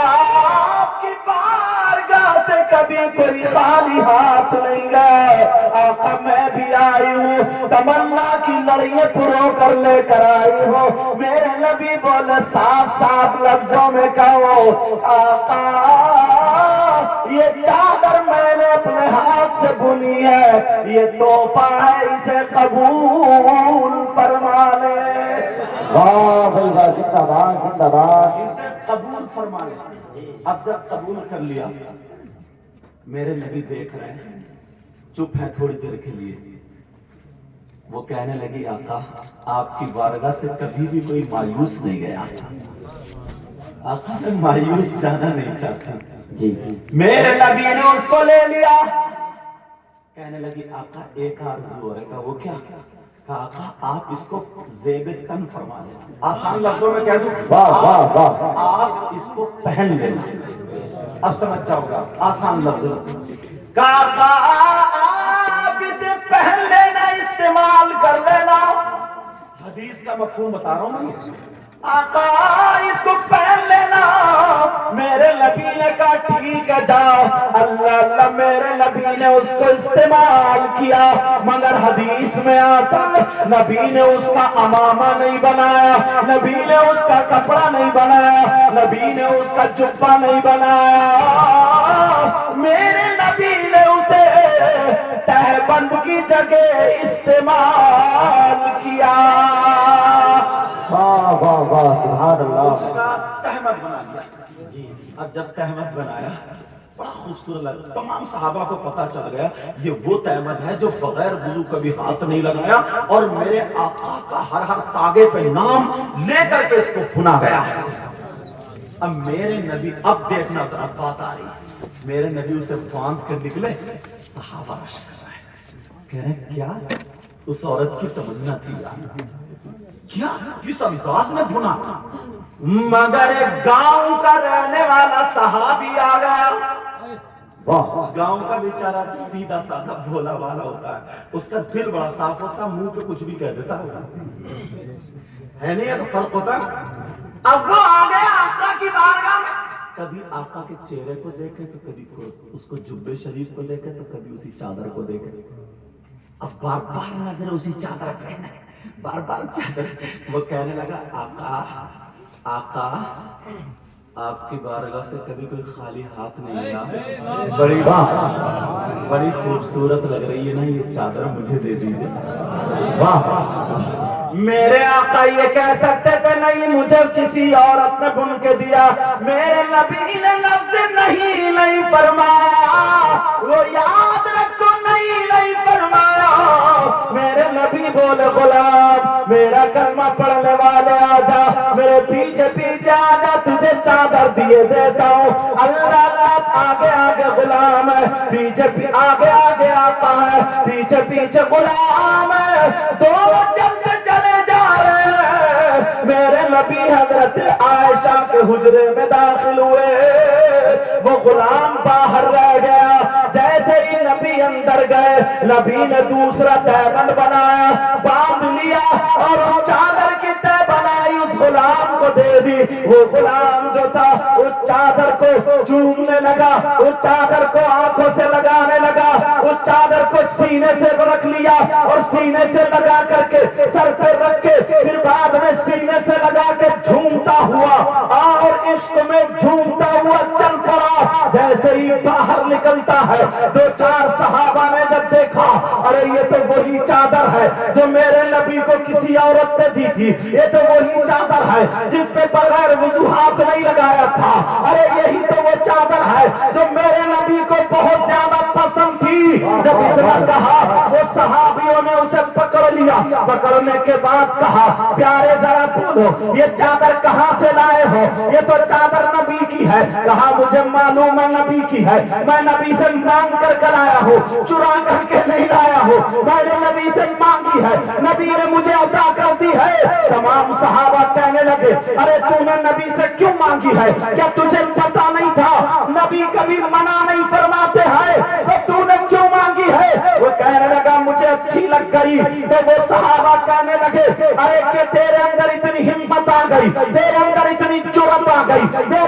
آپ کی بارگاہ سے کبھی کوئی خالی ہاتھ نہیں گئے. آقا میں بھی آئی ہوں تمنا کی لڑیاں پرو کر لے کر آئی ہوں. میرے نبی بولے صاف صاف لفظوں میں کہو آقا یہ چادر میں نے اپنے ہاتھ سے بنی ہے, یہ تحفہ ہے, اسے قبول فرما لے. واہ بھائی واہ, زندہ باد زندہ باد. اسے قبول فرما لے. اب جب قبول کر لیا, میرے نبی دیکھ رہے ہیں, چپ ہے تھوڑی دیر کے لیے. وہ کہنے لگی آقا آپ کی بارگاہ سے کبھی بھی کوئی مایوس نہیں گیا. آقا میں مایوس جانا نہیں چاہتا. جی میرے نبی نے اس کو لے لیا. کہنے لگی آقا ایک آرزو ہے. کہا وہ کیا؟ کہا آقا آپ اس کو زیب تن فرما لیں. آسان لفظوں میں کہہ دوں, واہ واہ واہ. آپ اس کو پہن لینا. اب سمجھ جاؤ گا آسان لفظوں. کہا آقا آپ اسے پہن لینا, استعمال کر لینا. حدیث کا مفہوم بتا رہا ہوں میں. آقا اس کو پہن لینا. میرے نبی نے کہا ٹھیک ہے جاؤ. اللہ اللہ میرے نبی نے اس کو استعمال کیا, مگر حدیث میں آتا نبی نے اس کا امامہ نہیں بنایا, نبی نے اس کا کپڑا نہیں بنایا, نبی نے اس کا جبہ نہیں بنایا. میرے نبی نے اسے تہبند کی جگہ استعمال کیا. واہ واہ واہ, سبحان اللہ. اس کا تہمت بنا دیا. اب جب تہمت بنایا بڑا خوبصورت لگا. تمام صحابہ کو پتا چل گیا یہ وہ تہمت ہے جو بغیر وضو کبھی ہاتھ نہیں لگایا, اور میرے آقا کا ہر ہر تاگے پہ نام لے کر کے اس کو بنا گیا. اب میرے نبی, اب دیکھنا ذرا بات آ رہی, میرے نبی اسے باندھ کر نکلے. صحابہ رش کر رہے ہیں, کہہ رہے کیا اس عورت کی تمنا تھی کیا کس انداز میں بنا. مگر ایک گاؤں کا رہنے والا صحابی آ گیا. گاؤں کا بیچارہ سیدھا سادہ بھولا والا ہوتا ہے, اس کا دل بڑا صاف ہوتا ہے, منہ پہ کچھ بھی کہہ دیتا ہے نہیں, یہ فرق ہوتا ہے. اب وہ آ گیا آقا کی بارگاہ میں. کبھی آقا کے چہرے کو دیکھے تو کبھی اس کو جبے شریف کو دیکھے تو کبھی اسی چادر کو دیکھے. اب بار بار نظر اسی چادر پہ, بار بار چادر. وہ کہنے لگا آقا آقا آپ کی بارگاہ سے کبھی کوئی خالی ہاتھ نہیں گیا. بڑی واہ, بڑی خوبصورت لگ رہی ہے نا یہ چادر, مجھے دے دیجیے. واہ. میرے آقا یہ کہہ سکتے تھے نہیں مجھے کسی عورت نے بن کے دیا. میرے نبی نے لفظ نہیں فرمایا, وہ یاد رکھو نہیں فرمایا. میرے نبی بولے غلام میرا کلمہ پڑھنے والے آ جا, میرے پیچھے پیچھے آ جا, تجھے چادر دیے دیتا ہوں. اللہ آگے آگے غلام ہے, پیچھے آگے آگے آتا ہے, پیچھے پیچھے غلام ہے, دونوں چلتے چلے جا رہے ہیں. میرے نبی حضرت عائشہ کے حجرے میں داخل ہوئے, وہ غلام باہر رہ گیا. جیسے ہی نبی اندر گئے, نبی نے دوسرا تہبند بنایا, باندھ لیا, اور وہ چادر کی تہ بنائی اس غلام کو دے دی. وہ غلام جو تھا اس چادر کو چومنے لگا, اس چادر کو آنکھوں سے لگانے لگا, اس چادر کو سینے سے رکھ لیا اور سینے سے لگا کر کے سر پہ رکھ کے پھر بعد میں سینے سے لگا کے جھومتا ہوا اور عشق میں جھومتا ہوا چل پڑا. جیسے ہی باہر نکلتا ہے, دو چار صحابہ نے جب دیکھا ارے یہ تو وہی چادر ہے جو میرے نبی کو کسی عورت نے دی تھی, یہ تو وہی چادر ہے جس پہ بغیر وضو ہاتھ نہیں لگایا تھا, ارے یہی تو وہ چادر ہے جو میرے نبی کو بہت زیادہ پسند تھی. جب اتنا کہا وہ صحابیوں نے اسے پکڑ لیا, پکڑنے کے بعد کہا پیارے ذرا بولو یہ چادر کہاں سے لائے ہو, یہ تو چادر نبی کی ہے. کہا مجھے معلوم ہے نبی کی ہے, میں نبی سے مانگ کر لایا ہوں, چرا کر کے نہیں لایا ہوں, میں نے نبی سے مانگی ہے, نبی نے مجھے عطا کر دی ہے. تمام صحابہ کہنے لگے ارے تو نے نبی سے کیوں مانگی ہے, کیا تجھے پتا نہیں تھا نبی کبھی منع نہیں فرماتے ہیں, تو نے کیوں مانگی ہے. وہ کہنے لگا مجھے اچھی لگ گئی. تو وہ صحابہ کہنے لگے ارے کہ تیرے اندر اتنی ہمت آ گئی, تیرے اندر اتنی جرأت آ گئی, تیرے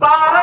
12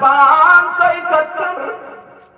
571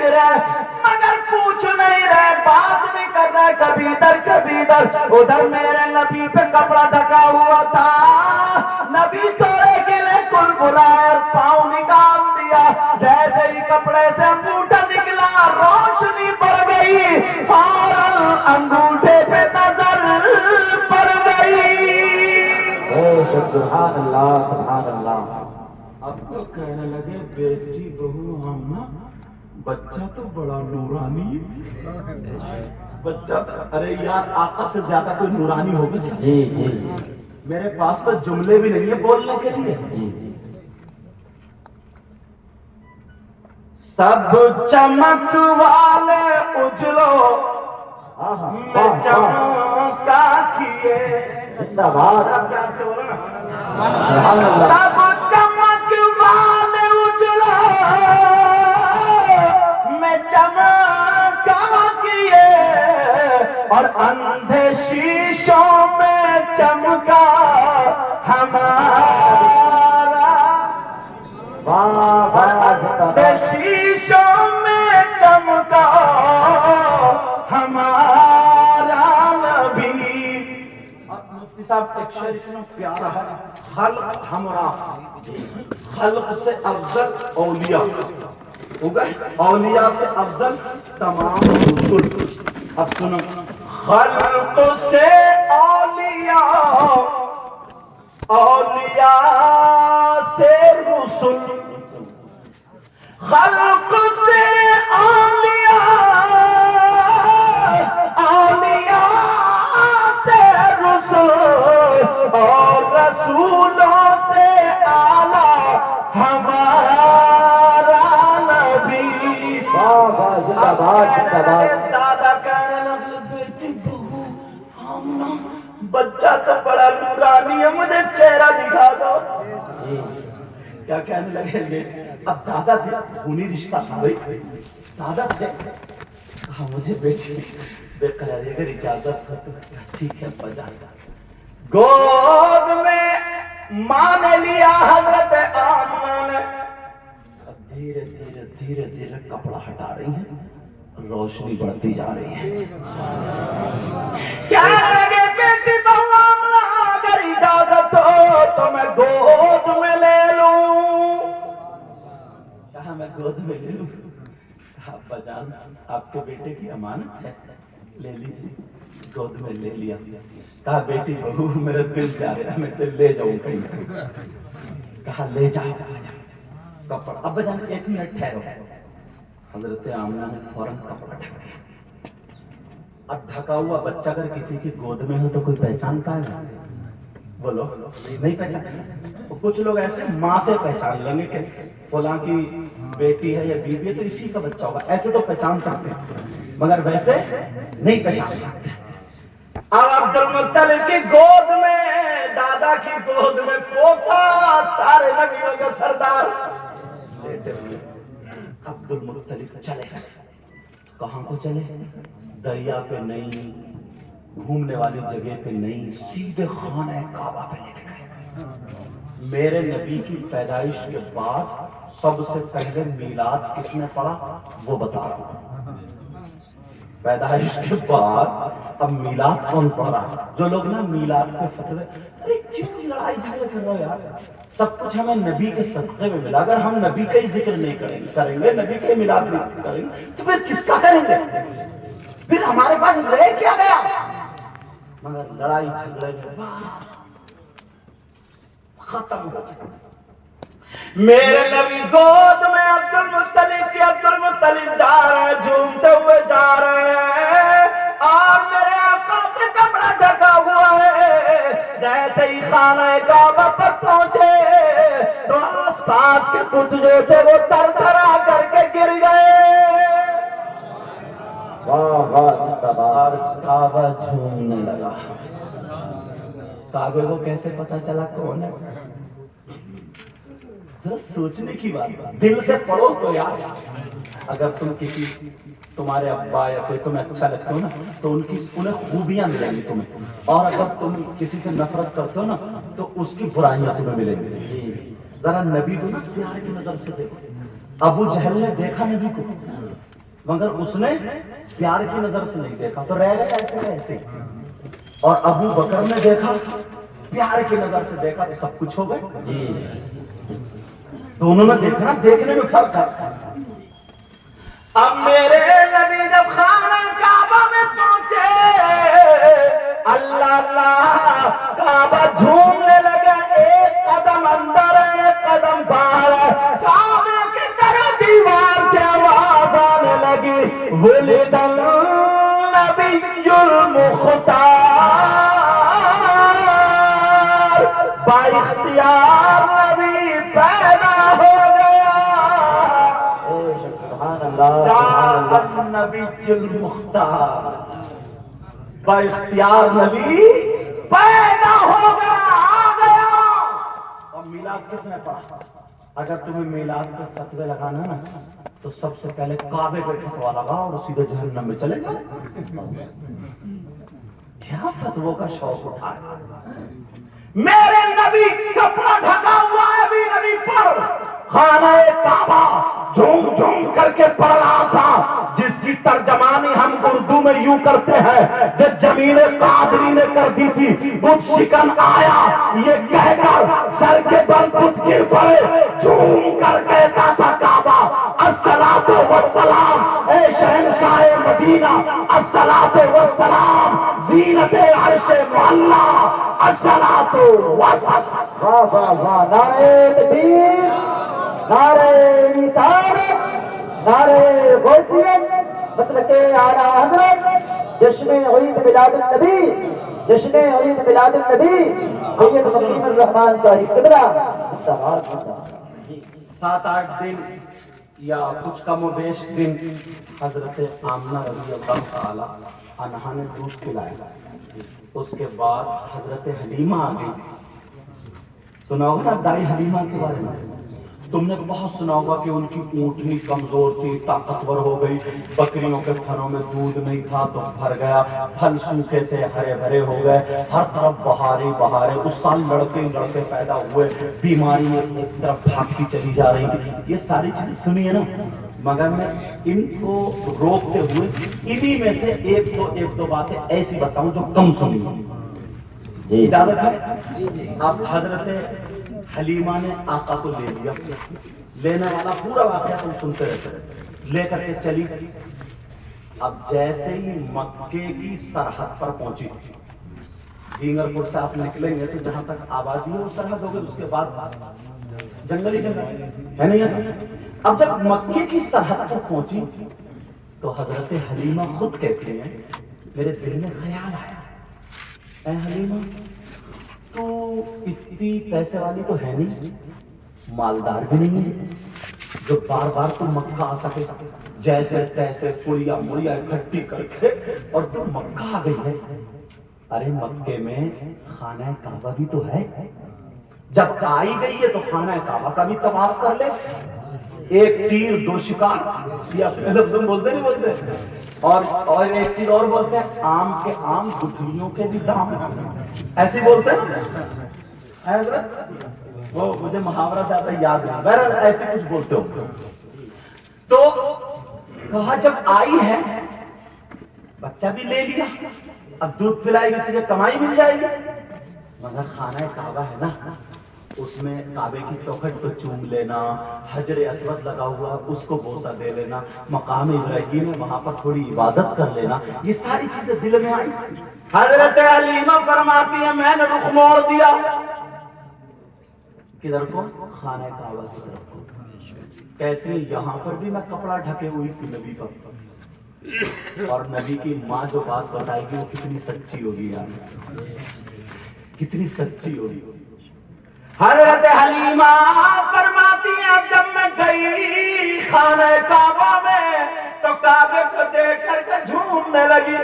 فکر ہے مگر پوچھ نہیں رہے بات نہیں کر رہے کبھی ادھر کبھی ادھر ادھر میرے نبی پہ کپڑا ڈھکا ہوا تھا نبی توڑے کے لیے کل بلائے اور پاؤں نکال دیا جیسے ہی کپڑے سے انگوٹھا نکلا روشنی بڑھ گئی فوراً انگوٹھے پہ نظر پڑ گئی سبحان اللہ سبحان اللہ. اب تو کہنے لگے بیٹی بہو آمنہ بچہ تو بڑا نورانی بچہ ارے یار آقا سے زیادہ کوئی نورانی ہوگا کیا؟ جی جی میرے پاس تو جملے بھی نہیں ہے بولنے کے لیے. جی سب چمک والے اجلو میں چمکا کیے زندہ باد. پیار سے بولو نا. سبحان اللہ. سب چمک والے اجلو میں چمکا کیے اور اندھے شیشوں میں چمکا ہمارا واہ واہ زندہ باد. شیشوں میں چمکا ہمارا نبی. اب مفتی صاحب ایک شعر اتنا پیارا ہے خلق ہمراہ خلق سے افضل اولیاء ہو گئے اولیاء سے افضل تمام رسول. اب سنو خلق سے اولیاء اولیاء سے رسول خلق سے اولیاء اولیاء سے رسول اور رسولوں سے اعلیٰ ہمارا نبی. واہ واہ زندہ باد زندہ باد. دادا کہنے لگے بیٹی بہو آمنہ بچہ تو بڑا نورانی ہے مجھے چہرہ دکھا دو. کیا کہنے لگے اب دادا تھے خونی رشتہ تھا بھائی دادا تھے کہا مجھے بیٹی بے قراری اگر اجازت کر تو ٹھیک ہے بجا گود میں ماں نے لیا حضرت آمنہ نے. اب دھیرے دھیرے دھیرے دھیرے کپڑا ہٹا رہی ہیں روشنی بڑھتی جا رہی ہے. کیا لگے بیٹی تو آمنہ اگر اجازت ہو تو میں گود میں لے لوں. کہا میں گود میں لے لوں. کہا ابا جان آپ کے بیٹے کی امانت ہے لے لیجیے. گود میں لے لیا. کہا بیٹی بہو میرا دل چاہ رہا ہے میں سے لے جاؤں کہیں. کہا لے جاؤ کپڑا. ابا جان ایک منٹ ٹھہرو. حضرت آمنہ نے فوراً کپڑا ڈھک دیا. اب ڈھکا ہوا بچہ اگر کسی کی گود میں ہو تو کوئی پہچانتا ہے بولو نہیں پہچان. کچھ لوگ ایسے ماں سے پہچان لیں گے کہ فلاں کی بیٹی ہے یا بیوی ہے تو اسی کا بچہ ہوگا ایسے تو پہچان سکتے ہیں مگر ویسے نہیں پہچان سکتے. اب عبد المطلب کی گود میں دادا کی گود میں پوتا سارے نبیوں کا سردار لیٹے ہوئے. عبد المطلب چلے کہاں کو چلے دریا پہ نہیں گھومنے والی جگہ پہ نہیں سیدھے خانہ کعبہ پہ لے کے گئے. میرے نبی کی پیدائش کے بعد سب سے پہلے میلاد کس نے پڑھا وہ بتا رہا ہوں. پیدائش کے بعد اب میلاد کون پڑھا؟ جو لوگ نا میلاد پہ فتوے ارے کیوں لڑائی جھگڑے کر رہے ہو یار سب کچھ ہمیں نبی کے صدقے میں ملا. اگر ہم نبی کا ہی ذکر نہیں کریں گے نبی کا میلاد نہیں کریں گے تو پھر کس کا کریں گے؟ پھر ہمارے پاس رہ کیا گیا؟ مگر لڑائی جھگڑے میں ختم ہو گیا. میرے نبی گود میں عبد المطلب جا رہے ہیں جھومتے ہوئے جا رہے ہیں اور میرے آقا پہ کپڑا ڈھکا ہوا ہے. جیسے ہی خانہ کعبہ پر پہنچے تو آس پاس کے کچھ جو تھے وہ تر ترا کر کے گر گئے. واہ واہ زندہ باد. کعبہ جھومنے لگا. کعبے کو کیسے پتا چلا کون ہے؟ ذرا سوچنے کی بات دل سے پڑھو تو یار. اگر تم کسی تمہارے ابا یا کوئی تمہیں اچھا لگتا ہو نا تو انہیں خوبیاں ملیں گی تمہیں اور اگر تم کسی سے نفرت کرتے ہو نا تو اس کی برائیاں تمہیں ملیں گی. ذرا نبی کو نا پیار کی نظر سے دیکھو. ابو جہل نے دیکھا نبی کو مگر اس نے پیار کی نظر سے نہیں دیکھا تو رہ گئے ایسے ایسے. اور ابو بکر نے دیکھا پیار کی نظر سے دیکھا تو سب کچھ ہو گئے. جی دونوں نے دیکھنا دیکھنے میں فرق ہے. اب میرے نبی جب خانہ کعبہ میں پہنچے اللہ اللہ کعبہ جھومنے لگا. ایک قدم اندر ایک قدم باہر. کعبے کے در دیوار سے آواز آنے لگی ولد النبی المختار. با اختیار نبی پیدا ہو گیا. جاء النبی المختار. با اختیار نبی پیدا ہو گیا آ گیا. اور میلاد کس نے پڑھا؟ اگر تمہیں میلاد کے فتوے لگانا نا تو سب سے پہلے کعبے پہ فتوا لگا اور سیدھے جہنم میں چلے جاؤ. کیا فتووں کا شوق اٹھایا. میرے نبی کپڑا ڈھکا ہوا ہے ابھی نبی پر خانہ کعبہ جھوم جھوم کر کے پڑھ رہا تھا جس کی ترجمانی ہم اردو میں یوں کرتے ہیں جو جمیل قادری نے کر دی تھی. بت شکن آیا یہ کہہ کر سر کے بل بت گر پڑے. جھوم کر کہتا تھا کعبہ الصلاۃ والسلام اے شہنشاہ مدینہ الصلاۃ والسلام زینت عرش معلا الصلاۃ والسلام. واہ واہ واہ. نعرہ تکبیر نعرہ رسالت نعرہ غوثیت مسلک اعلیٰ حضرت جشن عید میلاد النبی جشن عید میلاد النبی سید مقیم الرحمان صاحب قبلہ. 7-8 دن یا کچھ کم و بیش دن حضرت آمنہ رضی اللہ تعالی عنہا نے دودھ پلایا. اس کے بعد حضرت حلیمہ آ گئی. سنا ہوگا نا دائی حلیمہ کے بارے میں. تم نے بہت سنا ہوگا کہ ان کی اونٹنی کمزور تھی طاقتور ہو گئی. بکریوں کے تھنوں میں دودھ نہیں تھا تو بھر گیا. پھل سوکھے تھے ہرے بھرے ہو گئے. ہر طرف بہاریں بہاریں. اس سال لڑکے پیدا ہوئے. بیماری ایک طرف بھاگتی چلی جا رہی تھی. یہ ساری چیزیں سنی ہے نا مگر میں ان کو روکتے ہوئے انہی میں سے ایک دو باتیں ایسی بتاؤں جو کم سنی. جی اجازت ہے؟ اب حضرت حلیمہ نے آقا کو لے لیا. لینے والا پورا واقعہ تم سنتے رہتے لے کر کے چلی. اب جیسے ہی مکے کی سرحد پر پہنچی جینگر پور سے آپ نکلیں گے تو جہاں تک آبادی ہے وہ سرحد ہوگی. اس کے بعد جنگل ہی جنگل ہے نہیں ایسا. اب جب مکے کی سرحد پر پہنچی تو حضرت حلیمہ خود کہتے ہیں میرے دل میں خیال آیا اے حلیمہ تو اتنی پیسے والی تو ہے نہیں مالدار بھی نہیں ہے جو بار بار تم مکہ آ سکے. جیسے تیسے پڑیا مڑیا اکٹھی کر کے اور تم مکہ آ گئی ہے. ارے مکے میں خانہ کعبہ بھی تو ہے. جب آئی گئی ہے تو خانہ کعبہ کا بھی طواف کر لے. ایک تیر دو شکار یہ اپنے لفظ میں بولتے نہیں بولتے. اور ایک چیز اور بولتے ہیں آم کے آم گٹھلیوں کے بھی دام ایسے بولتے ہیں حضرت. وہ مجھے محاورہ زیادہ یاد نہیں بہرحال ایسے کچھ بولتے ہو. تو کہا جب آئی ہے بچہ بھی لے لیا اب دودھ پلائے گی تجھے کمائی مل جائے گی. مگر خانہ کعبہ ہے نا اس میں کعبے کی چوکھٹ کو چوم لینا حجر اسود لگا ہوا اس کو بوسہ دے لینا مقام ابراہیم ہے وہاں پر تھوڑی عبادت کر لینا یہ ساری چیزیں دل میں آئی. حضرت حلیمہ فرماتی ہے میں نے رخ موڑ دیا کدھر کو خانہ کعبہ کی طرف کو. کہتی ہے یہاں پر بھی میں کپڑا ڈھکے ہوئی تھی نبی پر اور نبی کی ماں جو بات بتائے گی وہ کتنی سچی ہوگی یار کتنی سچی ہوگی. حضرت حلیمہ فرماتی ہیں اب جب میں گئی خانہ کعبہ میں تو کعبے کو دیکھ کر کے جھومنے لگی.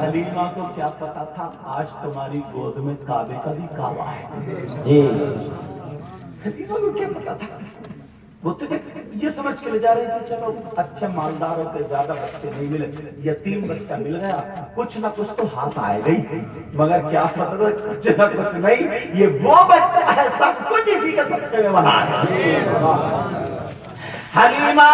حلیمہ کو کیا پتا تھا آج تمہاری گود میں کعبے کا بھی کعبہ ہے. جی حلیمہ کو کیا پتا تھا. وہ تو یہ سمجھ کے لے جا رہی تھی چلو اچھے مالداروں کے زیادہ بچے نہیں ملے یتیم بچہ مل گیا کچھ نہ کچھ تو ہاتھ آئے گئی. مگر کیا پتا تھا کچھ نہ کچھ نہیں یہ وہ بچہ ہے سب کچھ اسی کے صدقے میں بنا ہے. حلیمہ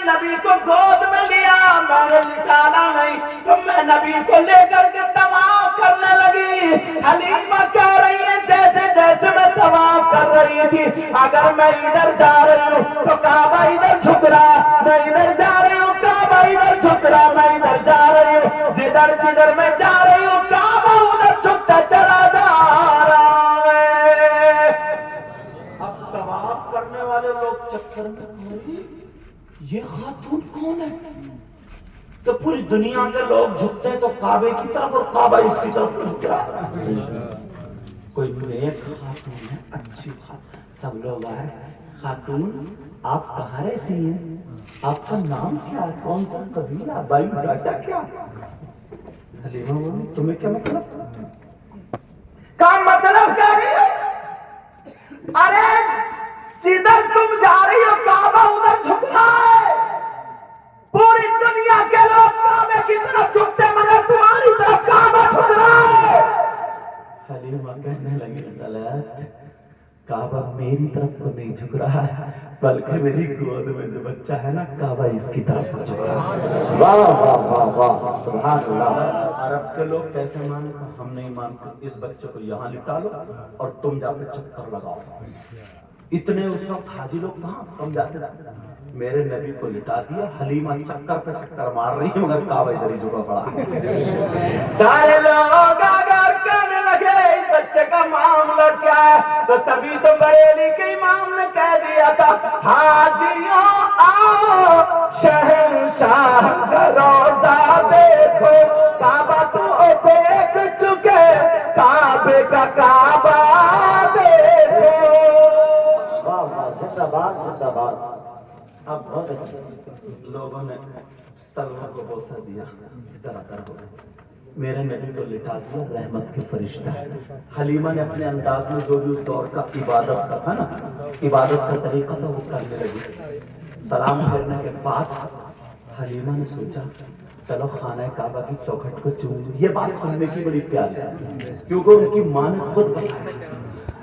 نبی کو گود میں لیا، میں نے نکالا نہیں، تو میں نبی کو لے کر کے طواف کرنے لگی۔ حلیمہ کہہ رہی ہے جیسے جیسے میں طواف کر رہی تھی، اگر میں ادھر جا رہی ہوں تو کعبہ ادھر جھک رہا، میں ادھر جا رہی ہوں کعبہ ادھر جھک رہا، میں ادھر جا رہی ہوں جدھر جدھر میں جا رہی ہوں کعبہ ادھر جھکتا چلا جا رہا ہے۔ اب طواف کرنے والے لوگ چکر میں یہ خاتون کون ہے؟ تو پوری دنیا کے لوگ جھکتے ہیں تو کعبے کی طرف اور کعبہ اس کی طرف جھک رہا ہے۔ کوئی نیک خاتون ہے، اچھی خاتون، سب لوگ آئے، خاتون آپ کہاں رہتی ہیں؟ آپ کا نام کیا ہے؟ کون سا قبیلہ؟ بھائی بیٹا کیا؟ حلیمہ بولی تمہیں کیا مطلب؟ کا مطلب کیا ہے؟ ارے جدھر تم جا رہی ہو کعبہ ادھر جھکنا ہے، پوری دنیا کے لوگ کعبے کی طرف جھکتے مگر تمہاری طرف کعبہ جھک رہا ہے۔ حلیمہ کہنے لگی غلط، کعبہ میری طرف کو نہیں جھک رہا ہے بلکہ میری گود میں جو بچہ ہے نا کعبہ اس کی طرف کو جھک رہا ہے۔ واہ واہ واہ واہ، سبحان اللہ۔ عرب کے لوگ کیسے مانے؟ ہم نہیں مانتے، اس بچے کو یہاں لٹا لو اور تم جا کے چکر لگاؤ۔ اتنے اس وقت حاجی لوگ کہاں کم جاتے تھے، میرے نبی کو لٹا دیا، حلیمہ چکر پہ چکر مار رہی ہے مگر کعبہ ادھر ہی جھکا پڑا۔ سارے لوگ اگر کہنے لگے اس بچے کا معاملہ کیا ہے، تو تبھی تو بریلی کے امام نے کہہ دیا تھا حاجیوں آؤ شہنشاہ کا روزہ دیکھو، کعبہ تو دیکھ چکے کعبے کا کعبہ دیکھو۔ واہ واہ، زندہ باد زندہ باد۔ اب بہت لوگوں نے تلوار کو بوسہ دیا، ادھر ہو گئے، میرے نبی کو لٹا دیا، رحمت کے فرشتہ۔ حلیمہ نے اپنے انداز میں جو بھی اس دور کا عبادت کا تھا نا، عبادت کا طریقہ تھا وہ کرنے لگی۔ سلام پھیرنے کے بعد حلیمہ نے سوچا چلو خانہ کعبہ کی چوکھٹ کو چوم لیں۔ یہ بات سننے کی بڑی پیاری ہے کیونکہ ان کی ماں نے خود بتایا۔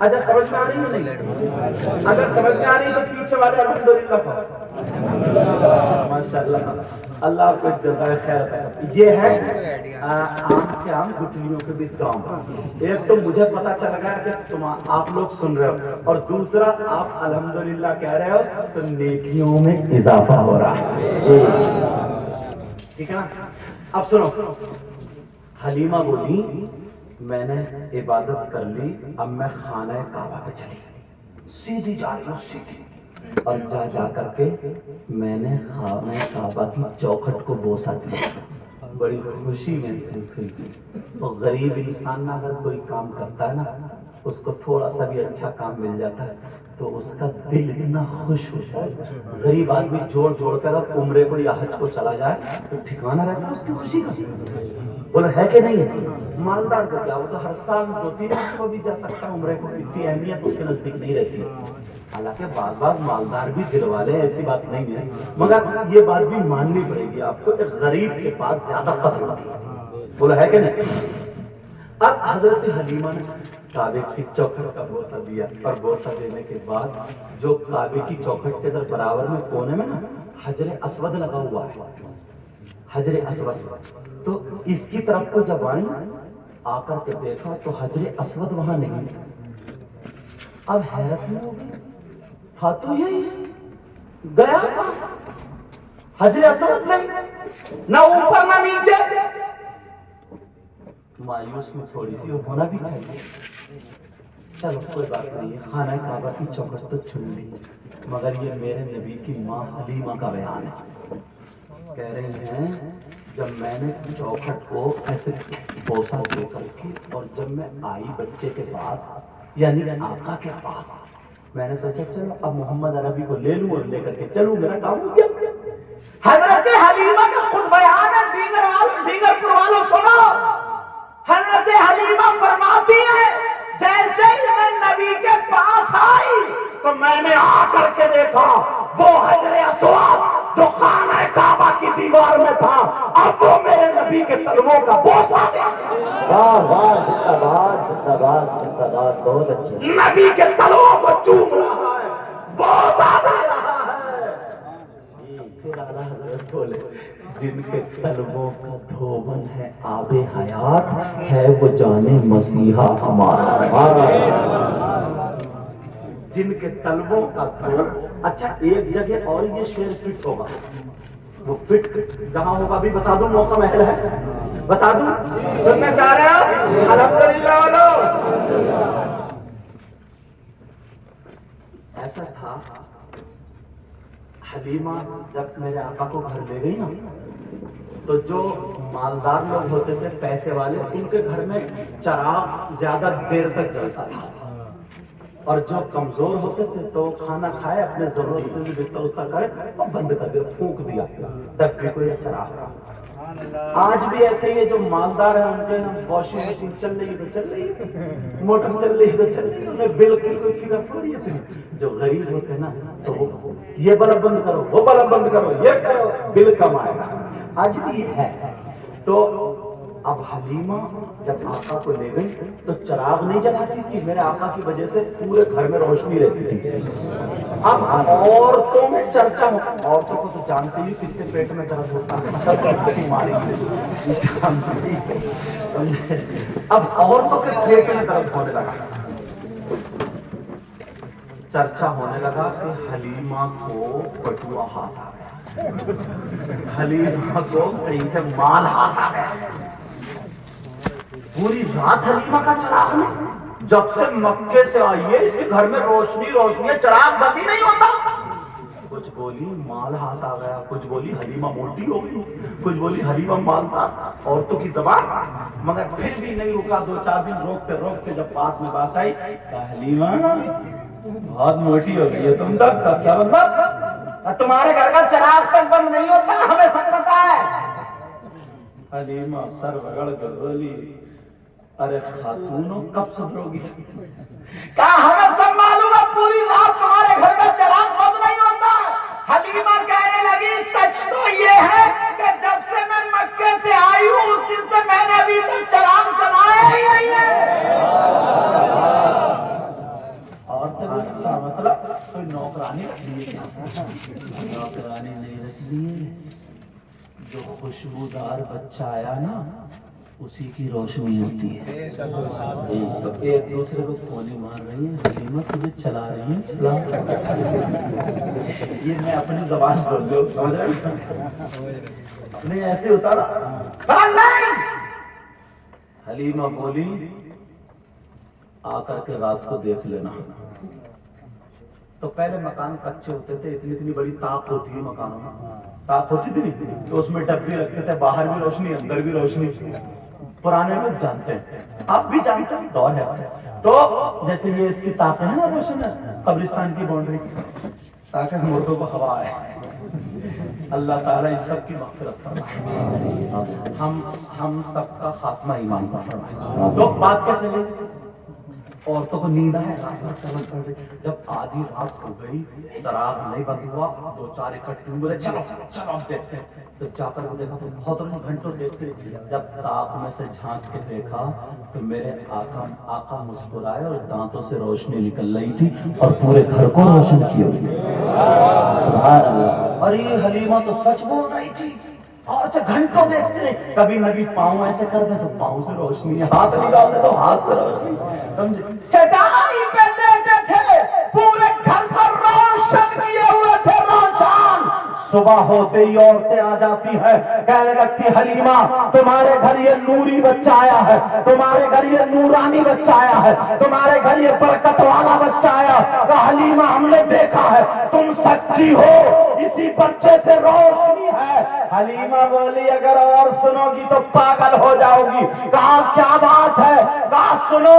اچھا سمجھ میں آ رہی ہے نہیں؟ اگر سمجھ میں آ رہی ہے تو پیچھے والے الحمدللہ ماشاءاللہ، اللہ آپ کو جزائے خیر عطا کرے۔ یہ ہے آم کے آم گٹلیوں کے بھی دام۔ ایک تو مجھے پتا چل گیا کہ تم آپ لوگ سن رہے ہو، اور دوسرا آپ الحمدللہ کہہ رہے ہو تو نیکیوں میں اضافہ ہو رہا ہے، ٹھیک ہے نا؟ اب سنو، حلیمہ بولی میں نے عبادت کر لی، اب میں خانہ کعبہ پہ چلی، سیدھی جا رہی ہوں سیدھی، اور جا کر کے میں نے خانہ کعبہ کی چوکھٹ کو بوسہ دیا، بڑی خوشی محسوس ہوئی۔ اور غریب انسان نہ اگر کوئی کام کرتا ہے نا، اس کو تھوڑا سا بھی اچھا کام مل جاتا ہے تو اس کا دل اتنا خوش ہوتا ہے۔ غریب آدمی جوڑ کر اگر عمرے کو یا حج کو چلا جائے تو ٹھکانہ رہتا ہے اس کی خوشی کا، بولے ہے کہ نہیں ہے؟ مالدار کو کیا، وہ تو ہر سال 2-3 مرتبہ بھی جا سکتا ہے عمرے کو، اتنی اہمیت اس کے نزدیک نہیں رہتی۔ حالانکہ بعض مالدار بھی دل والے، ایسی بات نہیں ہے، مگر یہ بات بھی ماننی پڑے گی آپ کو، ایک غریب کے پاس زیادہ قدر ہوتی ہے، بولے ہے کہ نہیں؟ اب حضرت حلیمہ نے کعبے کی چوکھٹ کا بوسہ دیا، اور بوسہ دینے کے بعد جو کعبے کی چوکھٹ کے در برابر میں کونے میں نا حجر اسود لگا ہوا ہے، حجر اسود، تو اس کی طرف کو جب آئی آ کر کے دیکھا تو حجر اسود وہاں نہیں۔ اب حیرت میں ہو گئی، تھا تو یہی گیا حجر اسود نہیں، نہ اوپر نہ نیچے۔ مایوس میں تھوڑی سی ہونا بھی چاہیے، چلو کوئی بات نہیں ہے، خانہ کعبہ کی چوکھٹ تو چھن لی، مگر یہ میرے نبی کی ماں حلیمہ کا بیان ہے، کہہ رہے ہیں جب میں نے چوکھٹ کو ایسے بوسہ دے کر کے، اور جب میں آئی بچے کے پاس یعنی آقا کے پاس، میں نے سوچا چلو اب محمد عربی کو لے لوں اور لے کر کے چلوں، میرا کام ہو گیا۔ حضرت حلیمہ کا خود بیان ہے، دیگر پر والوں سنو، حضرت حلیمہ فرماتی ہے جیسے ہی میں نبی کے پاس آئی تو میں نے آ کر کے دیکھا وہ حجر اسود جو خانہ کعبہ کی دیوار میں تھا، اب وہ میرے نبی کے تلووں کا بوسہ دے۔ واہ واہ، زندہ باد زندہ باد زندہ باد، بہت اچھے۔ نبی کے تلووں کو چوم رہا ہے، بوسہ دے رہا ہے۔ پھر جن کے طلبوں کا دھوبن ہے آب حیات، ہے وہ جانے مسیحا ہمارا. جن کے طلبوں کا دھوبن. اچھا ایک جگہ اور یہ شعر فٹ ہوگا، وہ فٹ جہاں ہوگا بھی بتا دوں، موقع محل ہے بتا دوں، سننا چاہ رہے ہیں؟ الحمدللہ والو. ایسا تھا حلیمہ جب میرے آقا کو گھر لے گئی نا، تو جو مالدار لوگ ہوتے تھے پیسے والے، ان کے گھر میں چراغ زیادہ دیر تک جلتا تھا، اور جو کمزور ہوتے تھے تو کھانا کھائے اپنے ضرورت سے بھی بستر استر کرے اور بند کر دیا، پھونک دیا، تب بھی کوئی چراغ رہا. آج بھی ایسے ہی ہے، جو مالدار ہیں ان کے واشنگ مشین چل رہی تو چل رہی ہے، موٹر چل رہی تو چل رہی ہے، انہیں بالکل کوئی فکر تھوڑی ہے. جو غریب ہوتے ہیں نا تو وہ یہ بلب بند کرو، وہ بلب بند کرو، یہ کرو، بل کم آئے گا. آج بھی ہے. تو اب حلیمہ جب آقا کو لے گئی تو چراغ نہیں جلاتی تھی، میرے آقا کی وجہ سے پورے گھر میں روشنی رہتی تھی. اب عورتوں میں چرچا ہو، عورتوں کو تو جانتے ہی کتنے پیٹ میں درد ہوتا ہے، بیماری. اب عورتوں کے پیٹ میں درد ہونے لگا، چرچا ہونے لگا کہ حلیمہ کو بٹوا ہاتھ آ گیا، حلیمہ کو کہیں سے مال ہاتھ آ گیا. پوری رات حلیمہ کا چراغ نہیں، جب سے مکے سے آئی ہے اس کے گھر میں روشنی روشنی ہے، چراغ بند ہی نہیں ہوتا. کچھ بولی مال ہاتھ آ گیا، کچھ بولی حلیمہ موٹی ہو گئی، کچھ بولی حلیمہ مالدار، عورتوں کی زبان. مگر پھر بھی نہیں رکا، 2-4 دن روکتے روکتے جب بات میں بات آئی کہ حلیمہ بہت موٹی ہو گئی ہے تم تک. کیا مطلب؟ تمہارے گھر کا چراغ تک بند نہیں ہوتا، ہمیں سب پتا ہے. حلیمہ سر رگڑ کر بولی ارے خاتونوں کب صبرو گی؟ کہا ہمیں سب معلوم ہے پوری رات تمہارے گھر کا چراغ بند نہیں ہوتا. حلیمہ کہنے لگی سچ تو یہ ہے کہ جب سے میں مکے سے آئی ہوں اس دن سے میں نے ابھی تک چراغ جلایا ہی نہیں ہے. اور مطلب کوئی نوکرانی رکھنی ہے؟ نوکرانی نہیں رکھنی ہے. جو خوشبودار بچہ آیا نا اسی کی روشنی ہوتی ہے. تو ایک دوسرے کو گولی مار رہی ہے، حلیمہ تجھے چلا رہی ہے، چلا. یہ میں اپنی زبان بول لوں، سمجھ رہے؟ اپنے ایسے اتارا. حلیمہ بولی آ کر کے رات کو دیکھ لینا. تو پہلے مکان کچے ہوتے تھے، اتنی بڑی تاپ ہوتی ہے مکانوں میں، تاپ ہوتی تھی تو اس میں ڈبے رکھتے تھے، باہر بھی روشنی اندر بھی روشنی. پرانے لوگ جانتے ہیں، آپ بھی جانتے ہیں، دور ہے. تو جیسے یہ اس کی تاپیں ہیں نا روشن قبرستان کی باؤنڈری، تاکہ مردوں کو ہوا آئے. اللہ تعالیٰ ان سب کی مغفرت فرمائے، ہم سب کا خاتمہ ایمان پر فرمائے. تو بات کیا چلے، عورتوں کو نیند ہے، جب آدھی رات ہو گئی چراغ نہیں بند ہوا، 2-4 اکٹھے بولے چلو چلو اب دیکھتے ہیں. جب جا کر دیکھا تو بہت گھنٹوں دیکھتے، جب تاپ میں سے جھانک کے دیکھا تو میرے آقا مسکرائے اور دانتوں سے روشنی نکل رہی تھی اور پورے گھر کو روشن کی ہوئی تھی. سبحان اللہ. اور یہ حلیمہ تو سچ بول رہی تھی. عورتیں گھنٹوں دیکھتے ہیں، کبھی نبی پاؤں ایسے کر دیں تو پاؤں سے روشنی، ہاتھ نکال دیں تو ہاتھ سے روشنی. سمجھے؟ چٹائی پہ لیٹے تھے، پورے گھر پر روشن کیے ہوئے تھے، روشن. صبح ہوتے ہی عورتیں آ جاتی ہے، کہنے لگتی حلیمہ تمہارے گھر یہ نوری بچہ آیا ہے، تمہارے گھر یہ نورانی بچہ آیا ہے، تمہارے گھر یہ برکت والا بچہ آیا. حلیمہ ہم نے دیکھا ہے، تم سچی ہو، اسی بچے سے روشنی ہے. حلیمہ بولی اگر اور سنو گی تو پاگل ہو جاؤ گی. کہا کیا بات ہے؟ کہا سنو،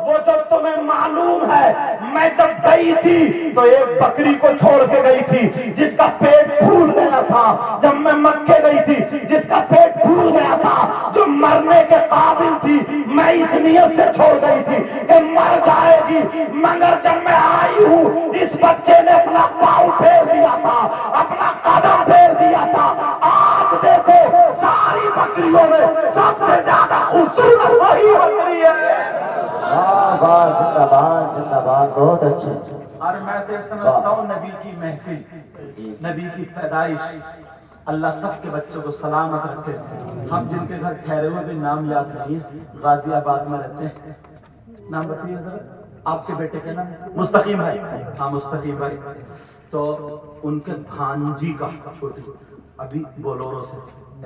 وہ جو تمہیں معلوم ہے میں جب گئی تھی تو ایک بکری کو چھوڑ کے گئی تھی جس کا پیٹ پھول گیا تھا. جب میں مکے گئی تھی جس کا پیٹ پھول گیا تھا، جو مرنے کے قابل تھی، میں اس نیت سے چھوڑ گئی تھی کہ مر جائے گی. مگر جب میں آئی ہوں اس بچے نے اپنا پاؤں پھیر دیا تھا، اپنا قدم پھیر دیا تھا. آج دیکھو ساری بکریوں میں سب سے زیادہ خوبصورت وہی بکری ہے. زندہ باد زندہ باد. بہت اچھا. اور میں تو سمجھتا ہوں نبی کی محفل، نبی کی پیدائش، اللہ سب کے بچوں کو سلامت رکھے. ہم جن کے گھر ٹھہرے ہوئے بھی نام یاد نہیں ہے, غازی آباد میں رہتے ہیں. نام بتائیے حضرت آپ کے بیٹے کے نام. مستقیم بھائی. ہاں مستقیم بھائی. تو ان کے بھانجی کا چھوٹی ابھی بولورو سے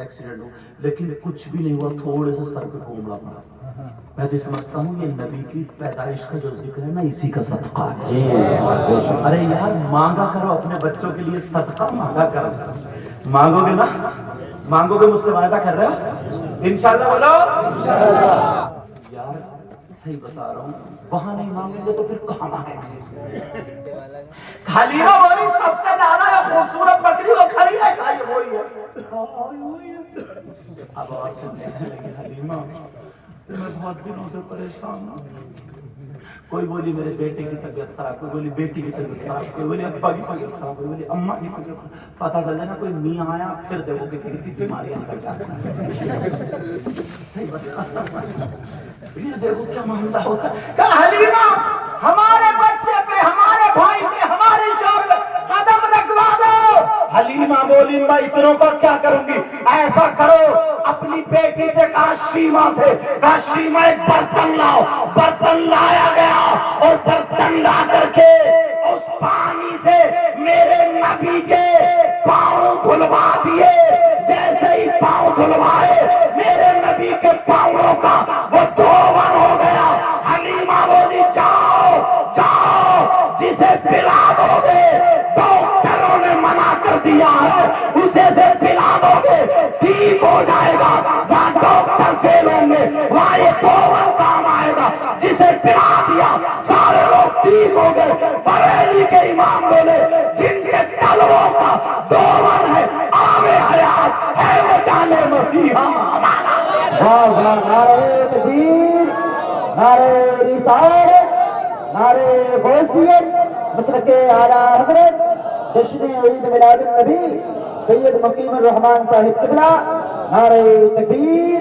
ایکسیڈنٹ ہو, لیکن کچھ بھی نہیں ہوا, تھوڑے سے سر پہ گھومنا پڑا. میں تو سمجھتا ہوں یہ نبی کی پیدائش کا جو ذکر ہے نا, اسی کا صدقہ ہے. ارے یار مانگا کرو اپنے بچوں کے لیے, صدقہ مانگا کرو. مانگو گے نا, مانگو گے, مجھ سے وعدہ کر رہے ہو انشاءاللہ بولو انشاءاللہ. یار صحیح بتا رہا ہوں, وہاں نہیں مانگیں گے تو پھر کہاں مانگیں گے؟ حلیمہ بولی سب سے زیادہ خوبصورت بکری وہ کھڑی ہے, کھائی وہی ہے. اب اور سننے لگی حلیمہ میں بہت دنوں سے پریشان ہوں. کوئی بولی میرے بیٹے کی طبیعت خراب, کوئی بولی بیٹی کی طبیعت خراب, کوئی بولی ابا کی طبیعت خراب, کوئی بولی اماں کی طبیعت خراب. پتہ چل جائے نا کوئی میاں آیا پھر دیکھو کہ کسی بیماریاں نکل جاتی ہیں. پھر دیکھو کیا معاملہ ہوتا ہے. کہ حلیمہ ہمارے بچے پہ, ہمارے بھائی پہ, ہماری جان پہ قدم رکھوا دو. حلیمہ بولی میں اتنوں کا کیا کروں گی, ایسا کرو اپنی بیٹی سے کہا شیما سے, کہا شیما ایک برتن لاؤ. برتن لایا گیا اور برتن لا کر کے اس پانی سے میرے نبی کے پاؤں دھلوا دیے. جیسے ہی پاؤں دھلوائے میرے نبی کے پاؤں کا وہ دھون ہو گیا. حلیمہ بولی جاؤ جاؤ, جسے پلا دو گے ڈاکٹروں نے منع کر دیا ہے اسے سے پلا دو گے ٹھیک ہو جائے گا. جہاں ڈاکٹر فیل ہوں گے وہاں یہ دھون کام آئے گا. جسے پلا دیا سارے لوگ ٹھیک ہو گئے. بریلی کے امام بولے جن کے تلووں کا دھون ہے آب حیات ہے وہ جانے مسیحا ہمارا. نعرے تکبیر, نعرے رسالت, نعرے غوثیت, مسلک اعلیٰ حضرت جشن عید میلاد النبی سید مقیم الرحمان صاحب قبلہ. نعرے تکبیر,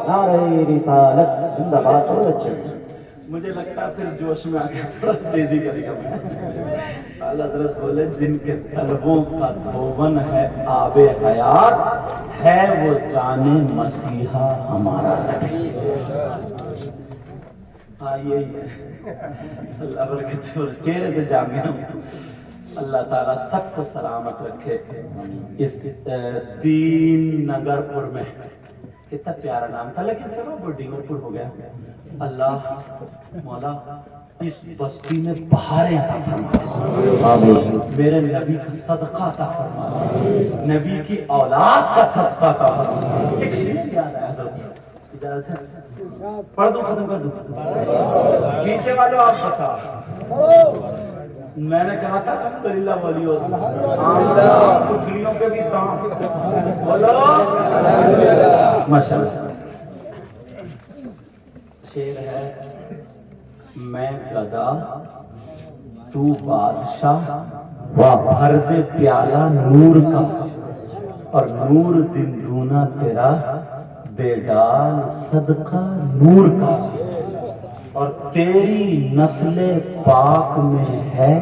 نعرے رسالت, زندہ باد. اور اچھے مجھے لگتا ہے پھر جوش میں آ کے تھوڑا تیزی کرے گا. اعلیٰ حضرت بولے جن کے طلبوں کا دھون ہے آب حیات ہے وہ جان مسیحا ہمارا نبی. ہاں یہی ہے. اللہ برکت اور چہرے سے جان گیا. اللہ تعالیٰ سب کو سلامت رکھے. اس دین نگر پور میں کتنا پیارا نام تھا, لیکن چلو وہ ڈنگر پور ہو گیا. اللہ مولا اس بستی میں بہاریں عطا فرما, میرے نبی کا صدقہ عطا فرما, نبی کی اولاد کا صدقہ عطا فرما. ایک شیئر یاد ہے حضرت, اجازت ہے پڑھ دو, ختم کر دو. پیچھے والوں آپ بتا, میں نے کہا تھا الحمدللہ ولی اللہ کٹڑیوں کے بھی دام بولو ماشاءاللہ. شعر ہے میں گدا تو بادشاہ واہ بھر دے پیالہ نور کا, اور نور دن دونا تیرا دے ڈال صدقہ نور کا. اور تیری نسل پاک میں ہے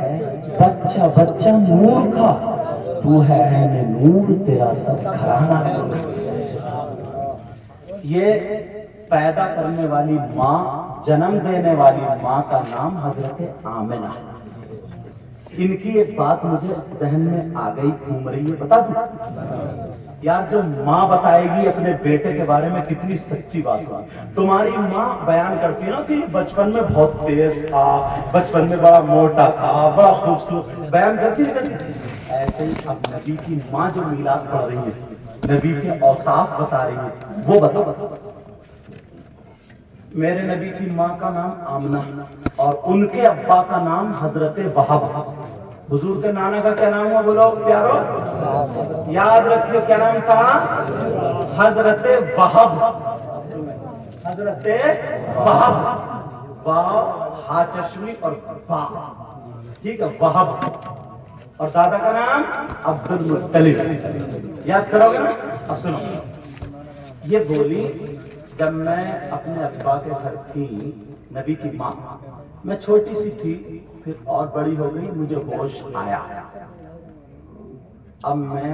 بچہ بچہ نور کا, تو ہے عین نور تیرا سب گھرانہ نور. یہ پیدا کرنے والی ماں, جنم دینے والی ماں کا نام حضرت آمنہ. ان کی ایک بات مجھے ذہن میں آ گئی, گھوم رہی ہے, بتا دوں یار. جو ماں بتائے گی اپنے بیٹے کے بارے میں کتنی سچی بات ہوگی. تمہاری ماں بیان کرتی ہے نا کہ بچپن میں بہت تیز تھا, بچپن میں بڑا موٹا تھا, بڑا خوبصورت, بیان کرتی ہے. ایسے ہی اب نبی کی ماں جو میلاد پڑھ رہی ہے, نبی کے اوصاف بتا رہی ہے, وہ بتاؤ. میرے نبی کی ماں کا نام آمنہ اور ان کے ابا کا نام حضرت وہب. حضور کے نانا کا کیا نام ہوا بولو پیارو, یاد رکھیو کیا نام تھا, حضرت وہب. حضرت وہب, واو ہا چشمی اور با, ٹھیک ہے, وہب. اور دادا کا نام عبد المطلب. یاد کرو گے نا. اب سنو, یہ بولی جب میں اپنے ابا کے گھر تھی, نبی کی ماں, میں چھوٹی سی تھی, پھر اور بڑی ہو گئی, مجھے ہوش آیا. اب میں